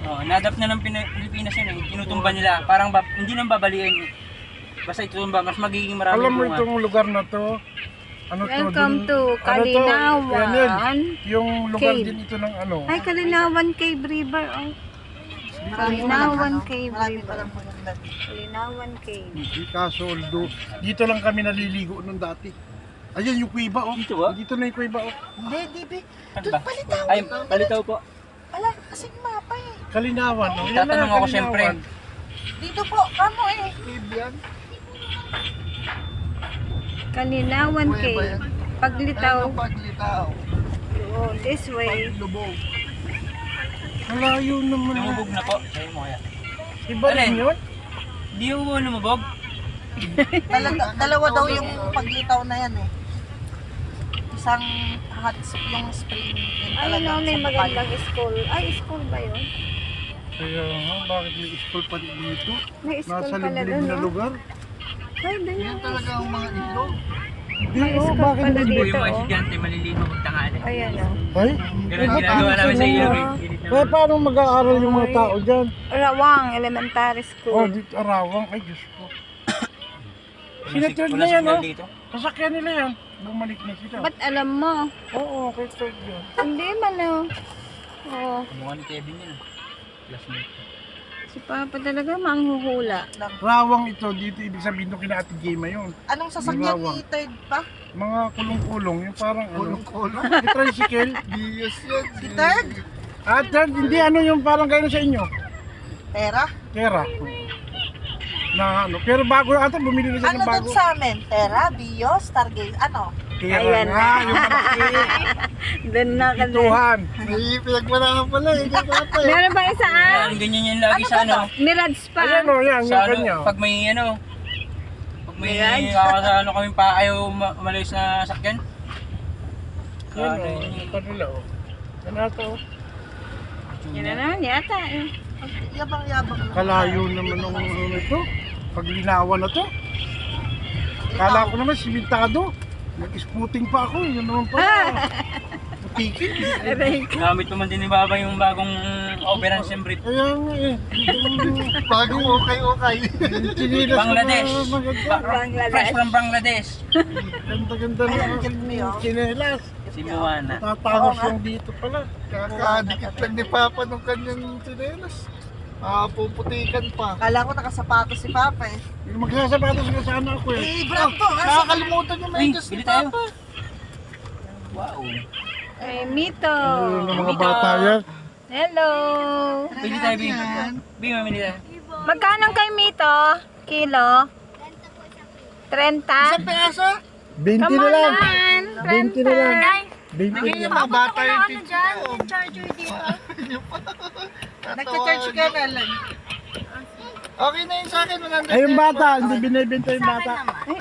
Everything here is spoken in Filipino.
Oh, na-adapt na ng Pilipinas yun eh. Tinutumba nila. Parang hindi nang babaliin eh. Basta itutumba, mas magiging marami Alam mo bunga. itong lugar na to? Ano to? Welcome to Ano to? Kalinawan Yan. Yung lugar Cave. din ito ng ano. Ay, Kalinawan Cave River. Oh. Kalinawan Cave River. Kalinawan Cave. Hindi kaso, dito lang kami naliligo nung dati. Ayan yung kuiba oh. Dito ba? Dito na yung kuiba oh. Hindi, di ba? Ano Doon ba? palitaw. Ay, palitaw po. Ala, kasing mapa eh. Kalinawan oh. Yan Tatanong na, ako Kalinawan. siyempre. Dito po, kamo eh. Cave yan. Kalinawan Cave. Paglitaw. Paglitaw. Oh, this way. Lubog. Malayo naman. Lumubog na po. Sa'yo mo kaya. Iba rin Alin? yun? Hindi mo lumubog? Dalawa daw yung paglitaw na yan eh. Isang hot yung spring. Ayun oh, may magandang school. Ay, school ba yun? Kaya nga, bakit may school pa din dito? May school Nasa pala liblib doon, na no? lugar. Ay, doon yung Talaga ang mga ilog. Hindi May oh, school bakit pala hindi? Po dito, yung mga oh. estudyante malilino magtangali. Ayan oh. Ay? Ganun ginagawa namin sa ilog eh. Kaya paano mag-aaral yung mga tao dyan? Rawang Elementary Oh, School. dito Arawang. Ay, Diyos ko. Walang Sinatid walang na yan, signal oh. dito. Sasakyan nila yan. Bumalik na sila. Ba't alam mo? Oo, kay third yun. Hindi man oh. Oh, Mukha ni Kevin yun. Classmate. si Papa talaga manghuhula. Rawang ito, dito ibig sabihin nung kina Ate Gema yun. Anong sasakyan Lawang. ni third pa? Mga kulong-kulong, yung parang kulong-kulong. Yung tricycle. Yes yan. Si third? Ah, third, hindi ano yung parang gano'n sa inyo. Tera? Kera. Na ano, pero bago na ata, bumili na siya Ano ng doon bago. sa amin? Tera, Bio, Stargaze, ano? Kera Ayan nga, na. yung malaki. Doon na kasi. Ituhan. May pinagmanahan pala eh. Meron ba isa ah? Yan, ganyan yan lagi sa ano. Mirage pa. Ayan o, yan, Sa yung ano, kanya. pag may ano. Pag may Mirage. kakasano kami pa ayaw umalis na sakyan. Yan Ano o, yun? yung kanila o. Yan ata o. Yan na naman yata eh. Yabang-yabang. Kalayo naman ng ano ito. Paglinawan na to. Kala ko naman simentado. Nag-spooting pa ako, yun naman pa. Putikin. Gamit naman din ni Baba yung bagong Operation Brief. Kaya nga eh. Bagong okay-okay. Chinilas Bangladesh. Bangladesh. Fresh from Bangladesh. Ganda-ganda na ang chinelas. Si Buwana. Tatangos yung dito pala. Kakadikit lang ni Papa nung kanyang sinelas. Puputikan pa. Kala ko nakasapatos si Papa eh. Magsasapatos ka sana ako eh. Eh, bravo to. Nakakalimutan yung Uy, medyas bili ni tayo. Papa. Wow. Ay, Mito. Ano ng mga bata yan? Hello. Bili tayo, Bing. Bing, mamili tayo. Magkano kay Mito? Kilo? 30? Peso? 20 Come na on lang. man. 20 na lang. 20 Yung na mga bata yung Ano dyan? Yung charger dito. Nagcha-charge ka na lang. Okay na yun sa akin. 100 Ay, yung bata, hindi binibenta yung bata. Ay,